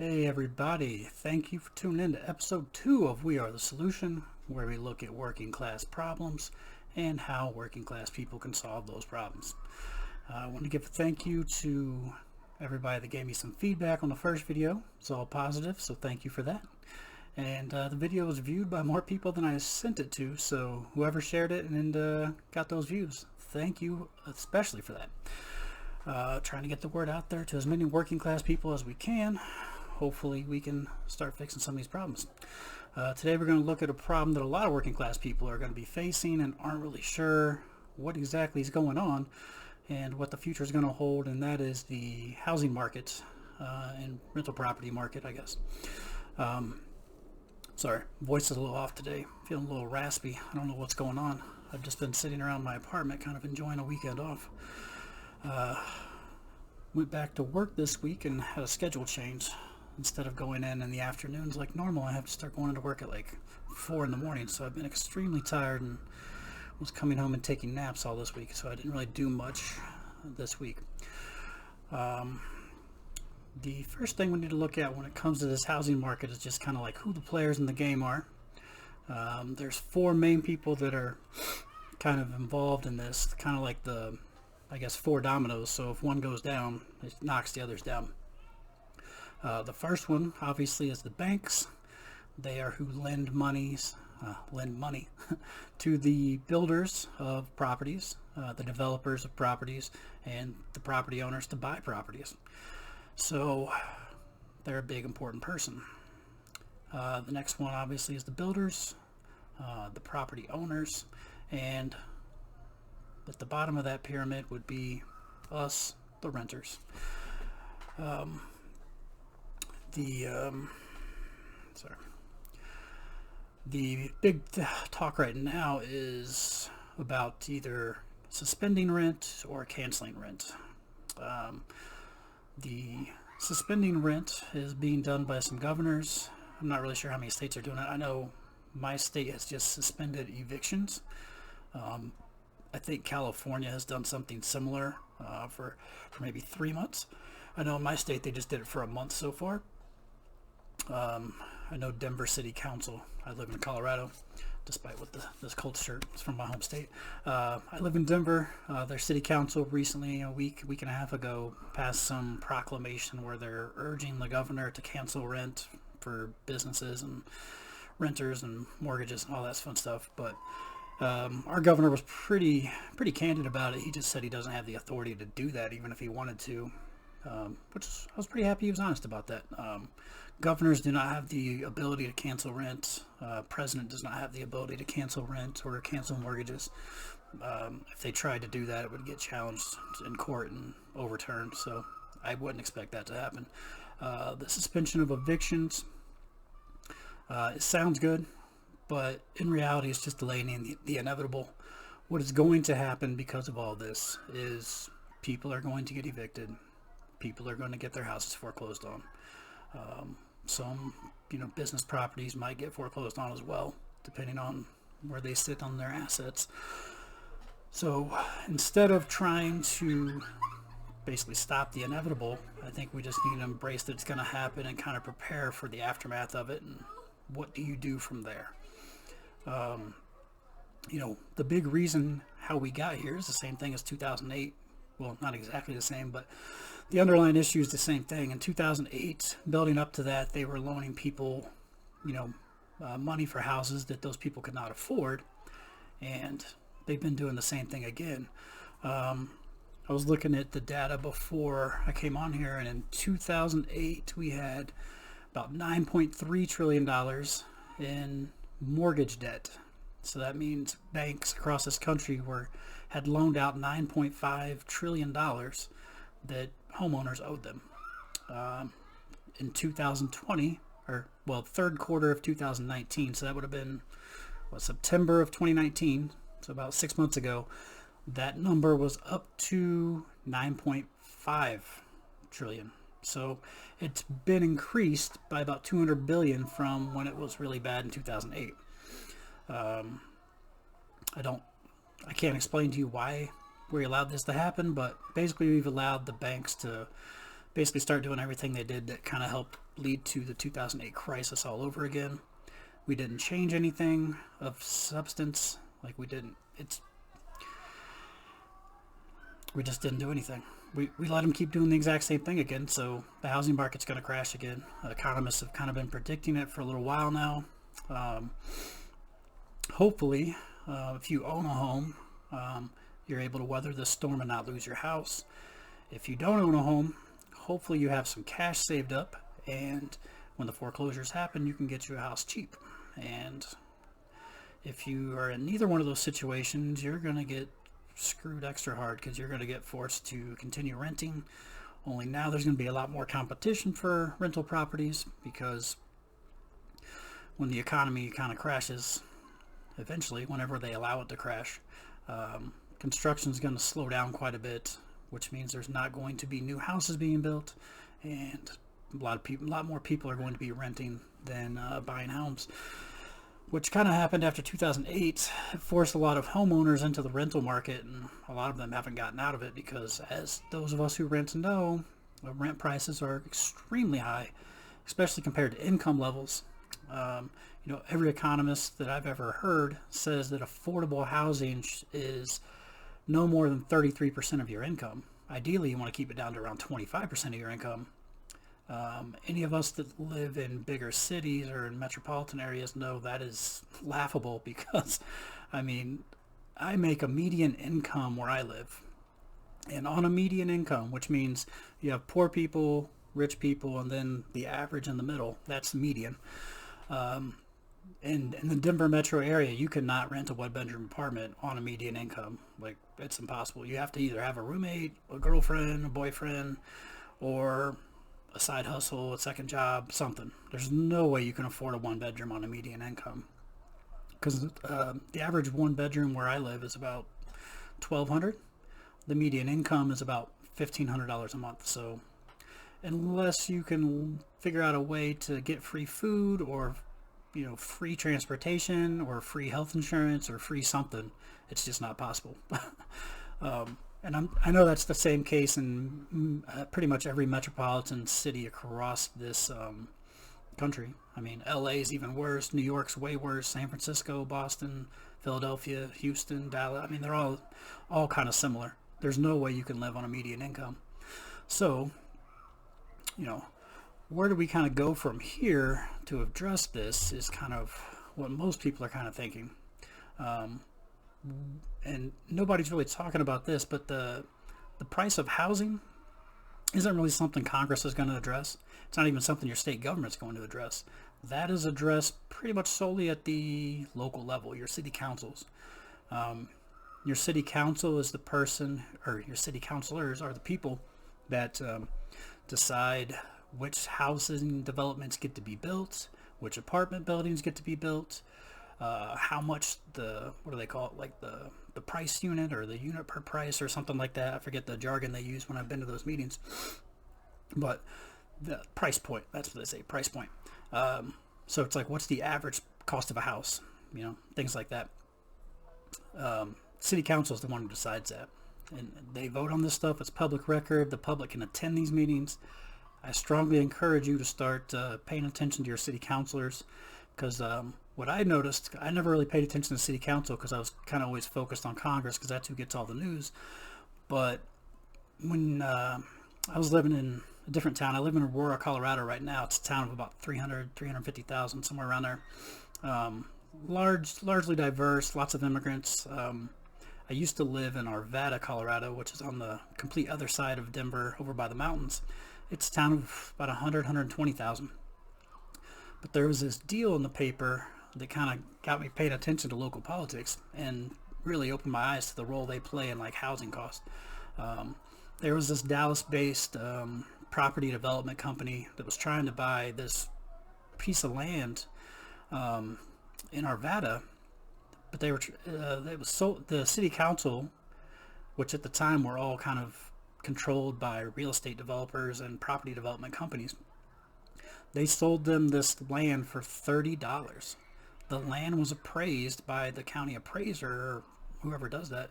Hey everybody, thank you for tuning in to episode 2 of We Are the Solution, where we look at working class problems and how working class people can solve those problems. I want to give a thank you to everybody that gave me some feedback on the first video. It's all positive, so thank you for that. And the video was viewed by more people than I sent it to, so whoever shared it and got those views, thank you especially for that. Trying to get the word out there to as many working class people as we can. Hopefully we can start fixing some of these problems. Today we're going to look at a problem that a lot of working class people are going to be facing and aren't really sure what exactly is going on and what the future is going to hold, and that is the housing market and rental property market, I guess. Sorry, voice is a little off today. Feeling a little raspy. I don't know what's going on. I've just been sitting around my apartment kind of enjoying a weekend off. Went back to work this week and had a schedule change. Instead of going in the afternoons like normal, I have to start going into work at like 4 in the morning. So I've been extremely tired and was coming home and taking naps all this week. So I didn't really do much this week. The first thing we need to look at when it comes to this housing market is just kind of like who the players in the game are. There's 4 main people that are kind of involved in this, kind of like I guess 4 dominoes. So if one goes down, it knocks the others down. The first one, obviously, is the banks. They are who lend money to the builders of properties, the developers of properties, and the property owners to buy properties. So they're a big, important person. The next one, obviously, is the builders, the property owners, and at the bottom of that pyramid would be us, the renters. The big talk right now is about either suspending rent or canceling rent. The suspending rent is being done by some governors. I'm not really sure how many states are doing it. I know my state has just suspended evictions. I think California has done something similar for maybe 3 months. I know in my state they just did it for a month so far. I know Denver City Council. I live in Colorado, despite what this cold shirt is from my home state. I live in Denver. Their city council recently, a week and a half ago, passed some proclamation where they're urging the governor to cancel rent for businesses and renters and mortgages and all that fun stuff. But our governor was pretty candid about it. He just said he doesn't have the authority to do that, even if he wanted to. Which I was pretty happy he was honest about that. Governors do not have the ability to cancel rent. President does not have the ability to cancel rent or cancel mortgages. If they tried to do that, it would get challenged in court and overturned. So I wouldn't expect that to happen. The suspension of evictions, it sounds good, but in reality, it's just delaying the inevitable. What is going to happen because of all this is people are going to get evicted. People are going to get their houses foreclosed on. Some, business properties might get foreclosed on as well, depending on where they sit on their assets. So instead of trying to basically stop the inevitable, I think we just need to embrace that it's going to happen and kind of prepare for the aftermath of it. And what do you do from there? The big reason how we got here is the same thing as 2008. Well, not exactly the same, but the underlying issue is the same thing. In 2008, building up to that, they were loaning people, money for houses that those people could not afford, and they've been doing the same thing again. I was looking at the data before I came on here, and in 2008, we had about $9.3 trillion in mortgage debt. So that means banks across this country had loaned out $9.5 trillion that homeowners owed them. In 2020, third quarter of 2019, so that would have been September of 2019, so about 6 months ago, that number was up to 9.5 trillion. So it's been increased by about 200 billion from when it was really bad in 2008. I can't explain to you why we allowed this to happen, but basically we've allowed the banks to basically start doing everything they did that kind of helped lead to the 2008 crisis all over again. We didn't change anything of substance. Like we just didn't do anything. We let them keep doing the exact same thing again, so the housing market's going to crash again. Economists have kind of been predicting it for a little while now. Hopefully, if you own a home, you're able to weather this storm and not lose your house. If you don't own a home, hopefully you have some cash saved up, and when the foreclosures happen, you can get your house cheap. And if you are in neither one of those situations, you're going to get screwed extra hard because you're going to get forced to continue renting. Only now there's going to be a lot more competition for rental properties, because when the economy kind of crashes, eventually, whenever they allow it to crash, construction is going to slow down quite a bit, which means there's not going to be new houses being built, and a lot more people are going to be renting than buying homes, which kind of happened after 2008. It forced a lot of homeowners into the rental market, and a lot of them haven't gotten out of it because, as those of us who rent know, rent prices are extremely high, especially compared to income levels. Every economist that I've ever heard says that affordable housing is no more than 33% of your income. Ideally, you want to keep it down to around 25% of your income. Any of us that live in bigger cities or in metropolitan areas know that is laughable, because, I make a median income where I live. And on a median income, which means you have poor people, rich people, and then the average in the middle, that's the median. In the Denver metro area, you cannot rent a one-bedroom apartment on a median income. Like, it's impossible. You have to either have a roommate, a girlfriend, a boyfriend, or a side hustle, a second job, something. There's no way you can afford a one-bedroom on a median income, because the average one-bedroom where I live is about $1,200. The median income is about $1,500 a month. So unless you can figure out a way to get free food, or free transportation, or free health insurance, or free something, it's just not possible. And I know that's the same case in pretty much every metropolitan city across this country. LA is even worse. New York's way worse. San Francisco, Boston, Philadelphia, Houston, Dallas. They're all kind of similar. There's no way you can live on a median income. So, where do we kind of go from here to address this is kind of what most people are kind of thinking. And nobody's really talking about this, but the price of housing isn't really something Congress is going to address. It's not even something your state government's going to address. That is addressed pretty much solely at the local level, your city councils. Your city council is the person, or your city councilors are the people that decide which housing developments get to be built, which apartment buildings get to be built, how much what do they call it, like the price unit, or the unit per price, or something like that. I forget the jargon they use when I've been to those meetings, but the price point, that's what they say, price point. So it's like, what's the average cost of a house, things like that. City council is the one who decides that, and they vote on this stuff. It's public record. The public can attend these meetings. I strongly encourage you to start paying attention to your city councilors, because what I noticed, I never really paid attention to city council because I was kind of always focused on Congress, because that's who gets all the news. But when I was living in a different town, I live in Aurora, Colorado right now. It's a town of about 350,000, somewhere around there. Largely diverse, lots of immigrants. I used to live in Arvada, Colorado, which is on the complete other side of Denver, over by the mountains. It's a town of about 120,000. But there was this deal in the paper that kind of got me paying attention to local politics, and really opened my eyes to the role they play in housing costs. There was this Dallas-based property development company that was trying to buy this piece of land in Arvada, but it was sold. The city council, which at the time were all kind of controlled by real estate developers and property development companies, they sold them this land for $30. The land was appraised by the county appraiser, or whoever does that,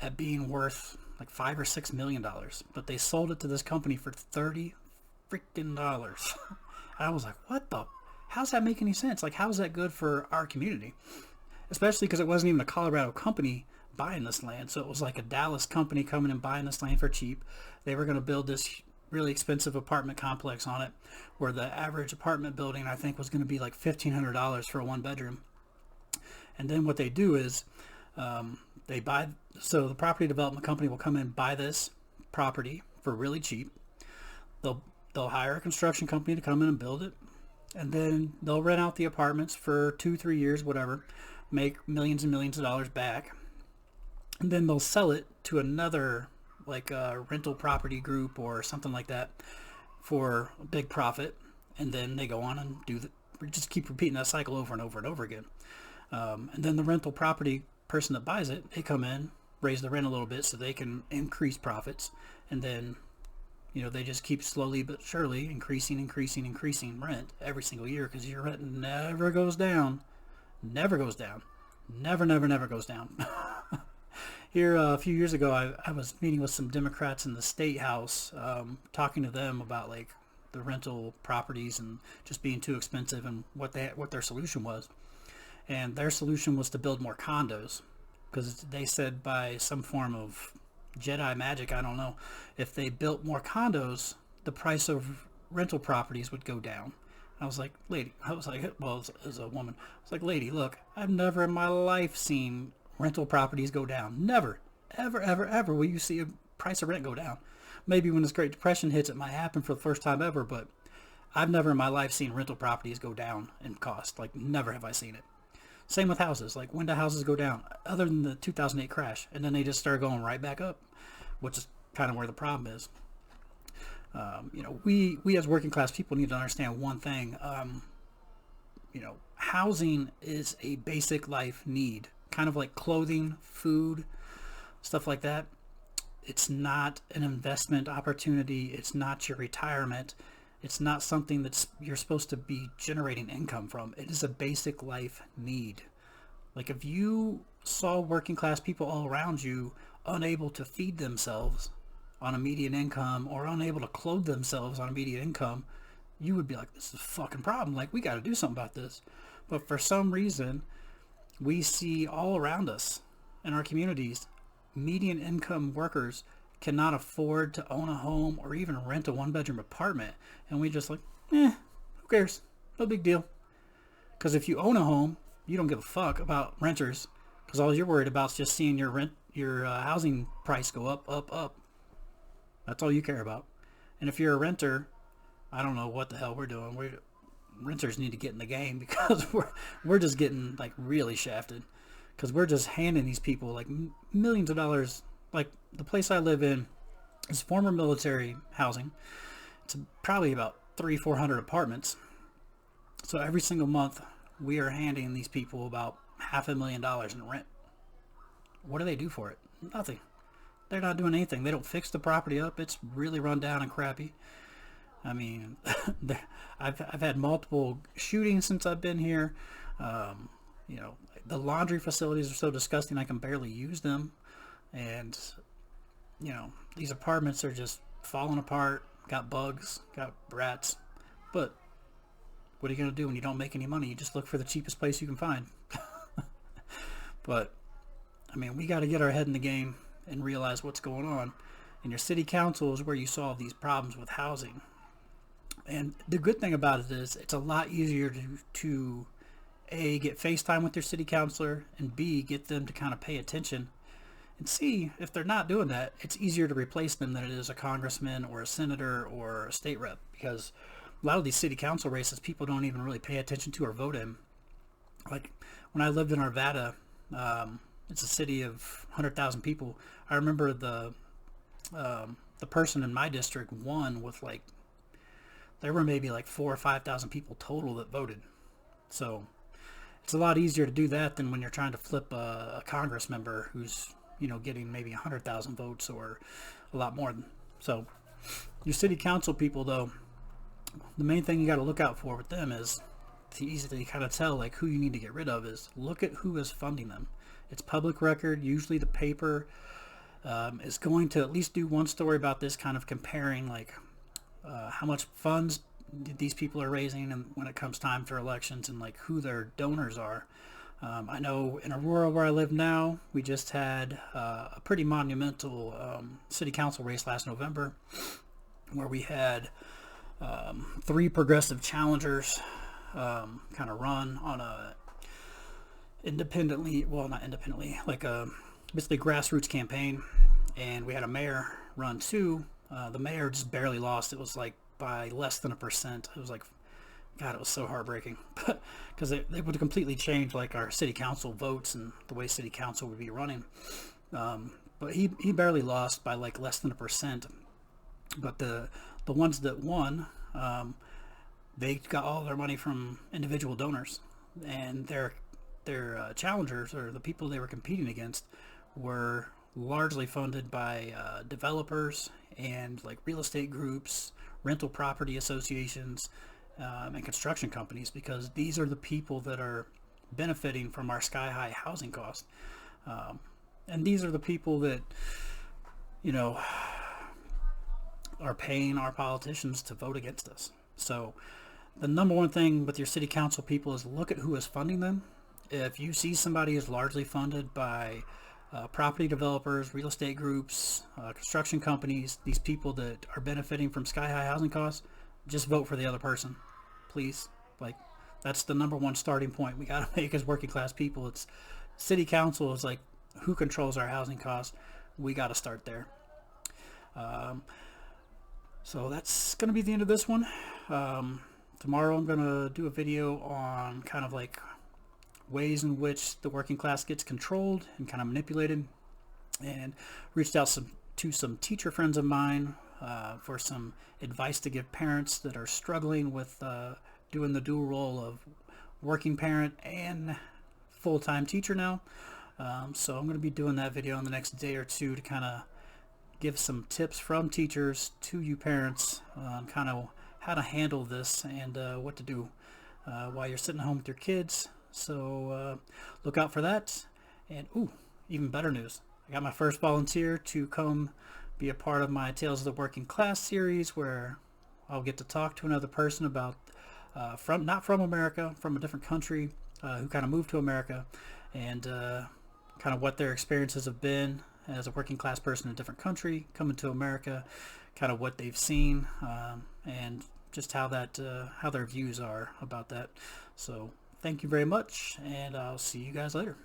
at being worth like $5 or $6 million, but they sold it to this company for $30 freaking. I was like, what the? How's that make any sense? Like, how's that good for our community? Especially because it wasn't even a Colorado company buying this land. So it was like a Dallas company coming and buying this land for cheap. They were going to build this really expensive apartment complex on it, where the average apartment building, I think, was going to be like $1,500 for a 1 bedroom. And then what they do is they buy, so the property development company will come in and buy this property for really cheap. They'll hire a construction company to come in and build it, and then they'll rent out the apartments for 2-3 years, whatever, make millions and millions of dollars back, and then they'll sell it to another, like a rental property group or something like that, for a big profit. And then they go on and just keep repeating that cycle over and over and over again. And then the rental property person that buys it, they come in, raise the rent a little bit so they can increase profits, and then they just keep slowly but surely increasing rent every single year, because your rent never goes down. Never goes down. Never goes down. Here a few years ago, I was meeting with some Democrats in the state house, talking to them about like the rental properties and just being too expensive, and what their solution was. And their solution was to build more condos, because they said by some form of Jedi magic, I don't know, if they built more condos, the price of rental properties would go down. I was like, lady, as a woman, I was like, lady, look, I've never in my life seen rental properties go down. Never, ever will you see a price of rent go down. Maybe when this Great Depression hits, it might happen for the first time ever, but I've never in my life seen rental properties go down in cost. Like, never have I seen it. Same with houses. Like, when do houses go down? Other than the 2008 crash, and then they just start going right back up, which is kind of where the problem is. We as working class people need to understand one thing. Housing is a basic life need, kind of like clothing, food, stuff like that. It's not an investment opportunity. It's not your retirement. It's not something that you're supposed to be generating income from. It is a basic life need. Like, if you saw working class people all around you unable to feed themselves on a median income, or unable to clothe themselves on a median income, you would be like, this is a fucking problem. Like, we got to do something about this. But for some reason, we see all around us in our communities, median income workers cannot afford to own a home or even rent a 1-bedroom apartment. And we just like, who cares? No big deal. Because if you own a home, you don't give a fuck about renters, because all you're worried about is just seeing your housing price go up. That's all you care about. And if you're a renter, I don't know what the hell we're doing. Renters need to get in the game, because we're just getting like really shafted, because we're just handing these people like millions of dollars. Like, the place I live in is former military housing. It's probably about 300-400 apartments. So every single month we are handing these people about $500,000 in rent. What do they do for it? Nothing. They're not doing anything. They don't fix the property up. It's really run down and crappy. I mean, I've had multiple shootings since I've been here. The laundry facilities are so disgusting I can barely use them. And, these apartments are just falling apart, got bugs, got rats. But what are you going to do when you don't make any money? You just look for the cheapest place you can find. But, I mean, we got to get our head in the game and realize what's going on. And your city council is where you solve these problems with housing. And the good thing about it is it's a lot easier to A, get FaceTime with your city councilor, and B, get them to kind of pay attention. And C, if they're not doing that, it's easier to replace them than it is a congressman or a senator or a state rep, because a lot of these city council races people don't even really pay attention to or vote in. Like, when I lived in Arvada, it's a city of 100,000 people. I remember the person in my district won with like, there were maybe like 4,000 or 5,000 people total that voted. So it's a lot easier to do that than when you're trying to flip a Congress member who's, getting maybe 100,000 votes or a lot more. So your city council people, though, the main thing you got to look out for with them is, it's easy to kind of tell like who you need to get rid of, is look at who is funding them. It's public record. Usually the paper is going to at least do one story about this, kind of comparing like how much funds these people are raising, and when it comes time for elections, and like who their donors are. I know in Aurora, where I live now, we just had a pretty monumental city council race last November, where we had 3 progressive challengers kind of run on a independently, well, not independently, like a basically grassroots campaign, and we had a mayor run too. The mayor just barely lost. It was like by less than 1%. It was like, God, it was so heartbreaking, because they would completely change like our city council votes and the way city council would be running. But he barely lost by like less than 1%. But the ones that won, they got all their money from individual donors, and their challengers, or the people they were competing against, were largely funded by developers and like real estate groups, rental property associations, and construction companies, because these are the people that are benefiting from our sky-high housing costs. And these are the people that, you know, are paying our politicians to vote against us. So the number one thing with your city council people is look at who is funding them. If you see somebody is largely funded by property developers, real estate groups, construction companies, these people that are benefiting from sky-high housing costs, just vote for the other person, please. Like, that's the number one starting point we got to make as working class people. It's city council is like who controls our housing costs. We got to start there. So that's going to be the end of this one. Tomorrow I'm going to do a video on kind of like ways in which the working class gets controlled and kind of manipulated, and reached out to some teacher friends of mine for some advice to give parents that are struggling with doing the dual role of working parent and full-time teacher now. So I'm going to be doing that video in the next day or two to kind of give some tips from teachers to you parents on kind of how to handle this and what to do while you're sitting home with your kids. So look out for that. And even better news, I got my first volunteer to come be a part of my Tales of the Working Class series, where I'll get to talk to another person about not from America, from a different country, who kind of moved to America, and kind of what their experiences have been as a working class person in a different country coming to America, kind of what they've seen, and just how their views are about that. So thank you very much, and I'll see you guys later.